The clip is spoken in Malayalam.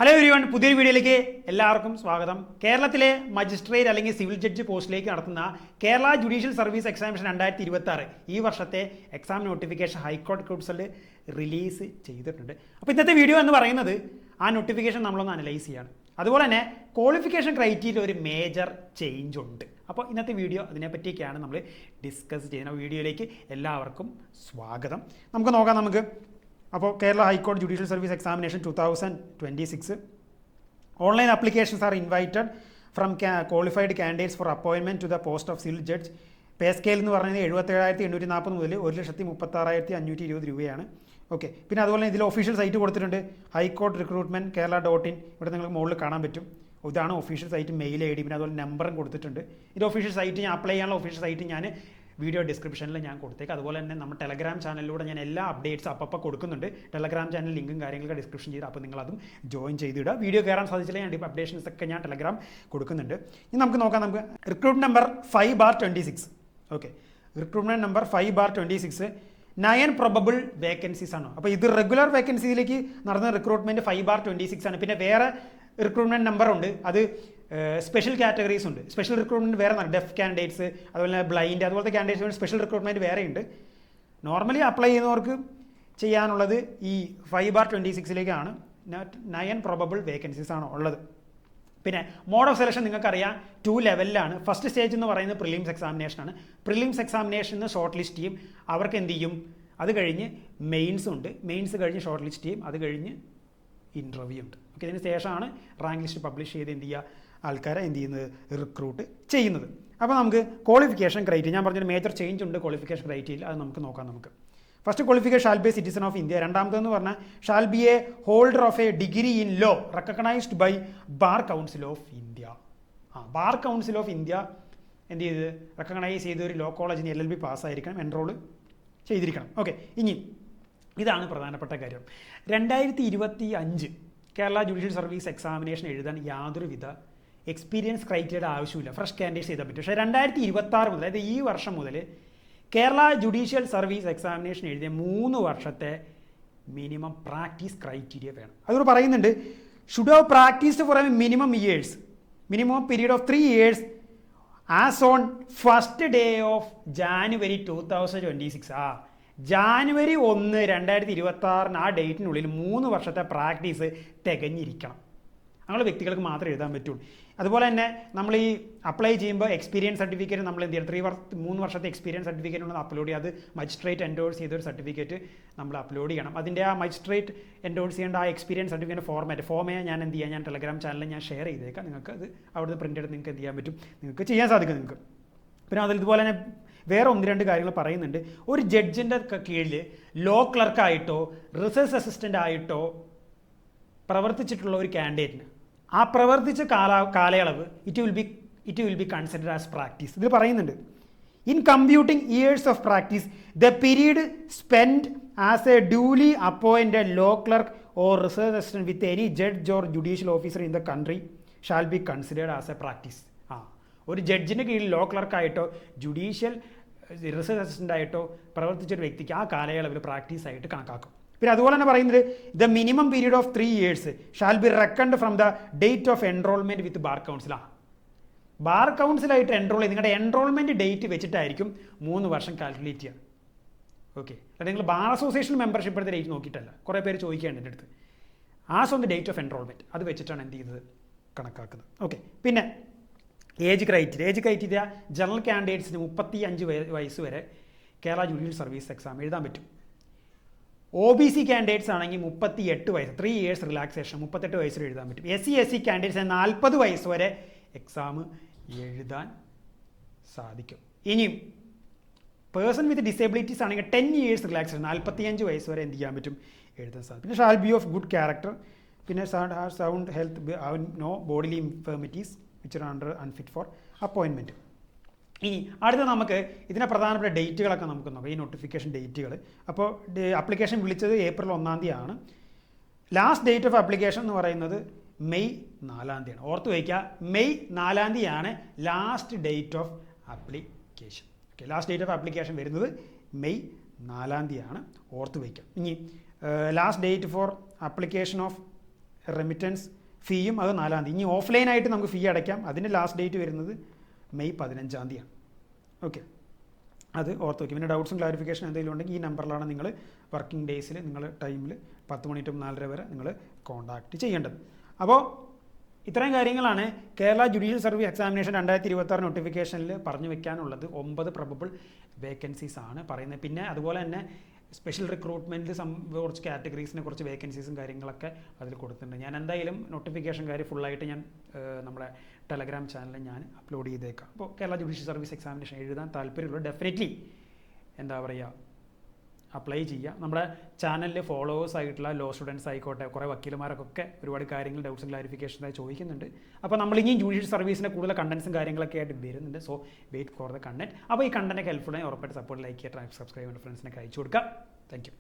ഹലോ എവരിവൺ, പുതിയൊരു വീഡിയോയിലേക്ക് എല്ലാവർക്കും സ്വാഗതം. കേരളത്തിലെ മജിസ്ട്രേറ്റ് അല്ലെങ്കിൽ സിവിൽ ജഡ്ജ് പോസ്റ്റിലേക്ക് നടത്തുന്ന കേരള ജുഡീഷ്യൽ സർവീസ് എക്സാമിനേഷൻ 2026 ഈ വർഷത്തെ എക്സാം നോട്ടിഫിക്കേഷൻ ഹൈക്കോടതി കൗൺസിൽ റിലീസ് ചെയ്തിട്ടുണ്ട്. അപ്പോൾ ഇന്നത്തെ വീഡിയോ എന്ന് പറയുന്നത് ആ നോട്ടിഫിക്കേഷൻ നമ്മളൊന്ന് അനലൈസ് ചെയ്യാണ്. അതുപോലെ തന്നെ ക്വാളിഫിക്കേഷൻ ക്രൈറ്റീരിയയിൽ ഒരു മേജർ ചേഞ്ച് ഉണ്ട്. അപ്പോൾ ഇന്നത്തെ വീഡിയോ അതിനെപ്പറ്റിയൊക്കെയാണ് നമ്മൾ ഡിസ്കസ് ചെയ്യുന്ന വീഡിയോയിലേക്ക് എല്ലാവർക്കും സ്വാഗതം. നമുക്ക് നോക്കാം. അപ്പോൾ കേരള ഹൈക്കോടതി judicial service examination 2026 online applications are invited from qualified candidates for appointment to the post of civil judge. Pay scale എന്ന് പറയുന്നത് 77,840 മുതൽ 1,36,520 രൂപയാണ്. ഓക്കെ, പിന്നെ അതുപോലെ ഇതിൽ ഒഫീഷ്യൽ സൈറ്റ് കൊടുത്തിട്ടുണ്ട്, ഹൈക്കോർട്ട് റിക്രൂട്ട്മെൻറ്റ് കേരള.in. ഇവിടെ നിങ്ങൾക്ക് മുകളിൽ കാണാൻ പറ്റും. ഇതാണ് ഒഫീഷ്യൽ സൈറ്റ്, മെയിൽ ID, പിന്നെ അതുപോലെ നമ്പറും കൊടുത്തിട്ടുണ്ട്. ഇത് ഒഫീഷ്യൽ സൈറ്റ്, ഞാൻ അപ്ലൈ ചെയ്യാനുള്ള ഒഫീഷ്യൽ സൈറ്റ് ഞാൻ വീഡിയോ ഡിസ്ക്രിപ്ഷനിൽ ഞാൻ കൊടുത്തേക്ക്. അതുപോലെ തന്നെ നമ്മുടെ ടെലഗ്രാം ചാനലിലൂടെ ഞാൻ എല്ലാ അപ്ഡേറ്റ്സ് അപ്പോൾ കൊടുക്കുന്നുണ്ട്. ടെലഗ്രാം ചാനൽ ലിങ്കും കാര്യങ്ങളൊക്കെ ഡിസ്ക്രിപ്ഷൻ ചെയ്ത് അപ്പോൾ നിങ്ങളതും ജോയിൻ ചെയ്തിടുക. വീഡിയോ കയറാൻ സാധിച്ചില്ല, ഞാൻ അപ്ഡേഷൻസ് ഒക്കെ ഞാൻ ടെലഗ്രാം കൊടുക്കുന്നുണ്ട്. ഇനി നമുക്ക് നോക്കാം. Recruitment number 5/26. Okay, recruitment number 5/26 9 probable vacancies ആണ്. അപ്പോൾ ഇത് റെഗുലർ വേക്കൻസിയിലേക്ക് നടന്ന റിക്രൂട്ട്മെൻറ്റ് 5/26 ആണ്. പിന്നെ വേറെ റിക്രൂട്ട്മെൻറ്റ് നമ്പർ ഉണ്ട്, അത് സ്പെഷ്യൽ കാറ്റഗറീസ് ഉണ്ട്. സ്പെഷ്യൽ റിക്രൂട്ട്മെൻറ്റ് വേറെ ഡെഫ് കാൻഡിഡേറ്റ്സ്, അതുപോലെ ബ്ലൈൻഡ്, അതുപോലത്തെ കാൻഡിഡേറ്സ് സ്പെഷ്യൽ റിക്രൂട്ട്മെൻറ്റ് വേറെ ഉണ്ട്. നോർമലി അപ്ലൈ ചെയ്യുന്നവർക്ക് ചെയ്യാനുള്ളത് ഈ 5/26ലേക്കാണ്. 9 probable വേക്കൻസീസ് ആണ് ഉള്ളത്. പിന്നെ മോഡ് ഓഫ് സെലക്ഷൻ നിങ്ങൾക്കറിയാം 2 ലെവലിലാണ്. ഫസ്റ്റ് സ്റ്റേജ് എന്ന് പറയുന്നത് പ്രിലിംസ് എക്സാമിനേഷനാണ്. പ്രിലിംസ് എക്സാമിനേഷന് ഷോർട്ട് ലിസ്റ്റ് ചെയ്യും, അവർക്ക് എന്ത് ചെയ്യും, അത് കഴിഞ്ഞ് മെയിൻസ് ഉണ്ട്, മെയിൻസ് കഴിഞ്ഞ് ഷോർട്ട് ലിസ്റ്റ് ചെയ്യും, അത് കഴിഞ്ഞ് ഇൻ്റർവ്യൂ ഉണ്ട്. ഓക്കെ, ഇതിന് ശേഷമാണ് റാങ്ക് ലിസ്റ്റ് പബ്ലിഷ് ചെയ്ത് എന്ത് ചെയ്യുക, ആൾക്കാരെ എന്ത് ചെയ്യുന്നത്, റിക്രൂട്ട് ചെയ്യുന്നത്. അപ്പോൾ നമുക്ക് ക്വാളിഫിക്കേഷൻ ക്രൈറ്റീരിയ, ഞാൻ പറഞ്ഞൊരു മേജർ ചേഞ്ച് ഉണ്ട് ക്വാളിഫിക്കേഷൻ ക്രൈറ്റീരിയ, അത് നമുക്ക് നോക്കാം. First qualification shall be a citizen of India. രണ്ടാമതെന്ന് പറഞ്ഞാൽ shall be a holder of a degree in law recognised by bar council of India. Bar council of India എന്ത് ചെയ്ത് റെക്കഗ്നൈസ് ചെയ്ത് ഒരു ലോ കോളേജിന് LLB പാസ്സായിരിക്കണം, എൻറോൾ ചെയ്തിരിക്കണം. ഓക്കെ, ഇനി ഇതാണ് പ്രധാനപ്പെട്ട കാര്യം. 2025 കേരള ജുഡീഷ്യൽ സർവീസ് എക്സാമിനേഷൻ എഴുതാൻ യാതൊരുവിധ എക്സ്പീരിയൻസ് ക്രൈറ്റീരിയയുടെ ആവശ്യമില്ല, ഫ്രഷ് കാൻഡിഡേറ്റ്സ് ചെയ്താൽ പറ്റും. പക്ഷേ 2026 മുതൽ, അതായത് ഈ വർഷം മുതൽ കേരള ജുഡീഷ്യൽ സർവീസ് എക്സാമിനേഷൻ എഴുതിയ 3 വർഷത്തെ മിനിമം പ്രാക്ടീസ് ക്രൈറ്റീരിയ വേണം. അതുകൊണ്ട് പറയുന്നുണ്ട്, should have practised for a minimum years, minimum period of 3 years as on first day of January 2026. January 1, 2026 ആ ഡേറ്റിനുള്ളിൽ 3 വർഷത്തെ പ്രാക്ടീസ് തികഞ്ഞിരിക്കണം. അങ്ങനെ വ്യക്തികൾക്ക് മാത്രമേ എഴുതാൻ പറ്റുള്ളൂ. അതുപോലെ തന്നെ നമ്മൾ ഈ അപ്ലൈ ചെയ്യുമ്പോൾ എക്സ്പീരിയൻസ് സർട്ടിഫിക്കറ്റ് നമ്മൾ എന്ത് ചെയ്യണം, 3 വർഷത്തെ എക്സ്പീരിയൻസ് സർട്ടിഫിക്കറ്റ് ഉള്ളത് അപ്ലോഡ് ചെയ്യുക. അത് മജിസ്ട്രേറ്റ് എൻഡോഴ്സ് ചെയ്തൊരു സർട്ടിഫിക്കറ്റ് നമ്മൾ അപ്ലോഡ് ചെയ്യണം. അതിൻ്റെ ആ മജിസ്ട്രേറ്റ് എൻഡോഴ്സ് ചെയ്യേണ്ട ആ എക്സ്പീരിയൻസ് സർട്ടിഫിക്കറ്റ് ഫോമേ ഞാൻ എന്ത് ചെയ്യാം, ഞാൻ ടെലഗ്രാം ചാനലിൽ ഞാൻ ഷെയർ ചെയ്തേക്കാം. നിങ്ങൾക്ക് അത് അവിടുന്ന് പ്രിൻ്റ് എടുത്ത് നിങ്ങൾക്ക് എന്ത് ചെയ്യാൻ പറ്റും, നിങ്ങൾക്ക് ചെയ്യാൻ സാധിക്കും നിങ്ങൾക്ക്. പിന്നെ അതിൽ ഇതുപോലെ തന്നെ വേറെ 1-2 കാര്യങ്ങൾ പറയുന്നുണ്ട്. ഒരു ജഡ്ജിൻ്റെ കീഴിൽ ലോ ക്ലർക്കായിട്ടോ റിസർച്ച് അസിസ്റ്റൻ്റ് ആയിട്ടോ പ്രവർത്തിച്ചിട്ടുള്ള ഒരു കാൻഡിഡേറ്റിന് ആ പ്രവർത്തിച്ച കാലയളവ് it will be considered as practice. ഇതിൽ പറയുന്നുണ്ട്, in computing years of practice the period spend as a duly appointed law clerk or research assistant with any judge or judicial officer in the country shall be considered as a practice. ഒരു ജഡ്ജിന് കീഴിൽ ലോ ക്ലർക്കായിട്ടോ ജുഡീഷ്യൽ റിസർച്ച് അസിസ്റ്റൻ്റ് ആയിട്ടോ പ്രവർത്തിച്ചൊരു വ്യക്തിക്ക് ആ കാലയളവിൽ പ്രാക്ടീസ് ആയിട്ട് കണക്കാക്കും. പിന്നെ അതുപോലെ തന്നെ പറയുന്നത്, the minimum period of 3 years shall be reckoned from the date of enrolment with bar council. Bar കൗൺസിലായിട്ട് എൻറോൾ ചെയ്ത് നിങ്ങളുടെ എൻറോൾമെൻറ്റ് ഡേറ്റ് വെച്ചിട്ടായിരിക്കും 3 വർഷം കാൽക്കുലേറ്റ് ചെയ്യുക. ഓക്കെ, അത് നിങ്ങൾ ബാർ അസോസിയേഷൻ മെമ്പർഷിപ്പ് എടുത്ത ഡേറ്റ് നോക്കിയിട്ടല്ല. കുറേ പേര് ചോദിക്കുകയാണ് എൻ്റെ അടുത്ത്. As on the date of enrolment അത് വെച്ചിട്ടാണ് എന്ത് ചെയ്തത് കണക്കാക്കുന്നത്. ഓക്കെ, പിന്നെ ഏജ് ക്രൈറ്റീരിയ ജനറൽ കാൻഡിഡേറ്റ്സിന് 35 വയസ്സ് വരെ കേരള ജുഡീഷ്യൽ സർവീസ് എക്സാം എഴുതാൻ പറ്റും. OBC കാൻഡിഡേറ്റ്സ് ആണെങ്കിൽ 38 വയസ്സ്, 3 years റിലാക്സേഷൻ, 38 വയസ്സിൽ എഴുതാൻ പറ്റും. SC/SC കാൻഡിഡേറ്റ്സിന് 40 വയസ്സ് വരെ എക്സാം എഴുതാൻ സാധിക്കും. ഇനിയും പേഴ്സൺ വിത്ത് ഡിസേബിലിറ്റീസ് ആണെങ്കിൽ 10 years റിലാക്സേഷൻ, 45 വയസ്സ് വരെ എന്ത് ചെയ്യാൻ പറ്റും, എഴുതാൻ സാധിക്കും. പിന്നെ shall be of good character, പിന്നെ sound health, no bodily infirmities which are unfit for appointment. ഇനി അടുത്ത നമുക്ക് ഇതിനെ പ്രധാനപ്പെട്ട ഡേറ്റുകളൊക്കെ നമുക്ക് നോക്കാം, ഈ നോട്ടിഫിക്കേഷൻ ഡേറ്റുകൾ. അപ്പോൾ അപ്ലിക്കേഷൻ വിളിച്ചത് April 1 last date of application എന്ന് പറയുന്നത് May 4 ഓർത്ത് വയ്ക്കുക, May 4 last date of application. Okay, last date of application വരുന്നത് May 4 ഓർത്ത് വയ്ക്കുക. ഇനി last date for application of remittance ഫീയും അത് 4-ാം തീയതി. ഇനി ഓഫ്ലൈനായിട്ട് നമുക്ക് ഫീ അടയ്ക്കാം. അതിൻ്റെ ലാസ്റ്റ് ഡേറ്റ് വരുന്നത് മെയ് 15-ാം തീയതിയാണ്. ഓക്കെ, അത് ഓർത്ത് വയ്ക്കും. പിന്നെ ഡൗട്ട്സും ക്ലാരിഫിക്കേഷൻ എന്തെങ്കിലും ഉണ്ടെങ്കിൽ ഈ നമ്പറിലാണ് നിങ്ങൾ വർക്കിംഗ് ഡേയ്സിൽ നിങ്ങൾ ടൈമിൽ 10 മണി ടു 4:30 വരെ നിങ്ങൾ കോൺടാക്റ്റ് ചെയ്യേണ്ടത്. അപ്പോൾ ഇത്രയും കാര്യങ്ങളാണ് കേരള ജുഡീഷ്യൽ സർവീസ് എക്സാമിനേഷൻ 2026 നോട്ടിഫിക്കേഷനിൽ പറഞ്ഞു വെക്കാനുള്ളത്. 9 പ്രൊബബിൾ വേക്കൻസീസ് ആണ് പറയുന്നത്. പിന്നെ അതുപോലെ തന്നെ സ്പെഷ്യൽ റിക്രൂട്ട്മെൻറ്റ് കുറച്ച് കാറ്റഗറീസിനെ കുറച്ച് വേക്കൻസീസും കാര്യങ്ങളൊക്കെ അതിൽ കൊടുത്തിട്ടുണ്ട്. ഞാൻ എന്തായാലും നോട്ടിഫിക്കേഷൻ കാര്യം ഫുള്ളായിട്ട് ഞാൻ നമ്മുടെ ടെലഗ്രാം ചാനലിൽ ഞാൻ അപ്ലോഡ് ചെയ്തേക്കാം. അപ്പോൾ കേരള ജുഡീഷ്യൽ സർവീസ് എക്സാമിനേഷൻ എഴുതാൻ താല്പര്യമുള്ള ഡെഫിനറ്റ്ലി എന്താ പറയുക അപ്ലൈ ചെയ്യുക. നമ്മുടെ ചാനലിൽ ഫോളോവേഴ്സ് ആയിട്ടുള്ള ലോ സ്റ്റുഡൻസ് ആയിക്കോട്ടെ, കുറേ വക്കീലന്മാരൊക്കെ ഒരുപാട് കാര്യങ്ങൾ ഡൗട്ട്സും ക്ലാരിഫിക്കേഷനായി ചോദിക്കുന്നുണ്ട്. അപ്പോൾ നമ്മളിനിയും ജുഡീഷ്യൽ സർവീസിൻ്റെ കൂടുതൽ കണ്ടൻസും കാര്യങ്ങളൊക്കെ ആയിട്ട് വരുന്നുണ്ട്. So wait for the content. അപ്പോൾ ഈ കണ്ടന്റ് ഹെൽപ്ഫുള്ളായി ഉറപ്പായിട്ട് സപ്പോർട്ട്, ലൈക്ക് ചെയ്യുക, സബ്സ്ക്രൈബ് ചെയ്യുന്ന ഫ്രണ്ട്സിനൊക്കെ അയച്ചു കൊടുക്കുക. Thank you.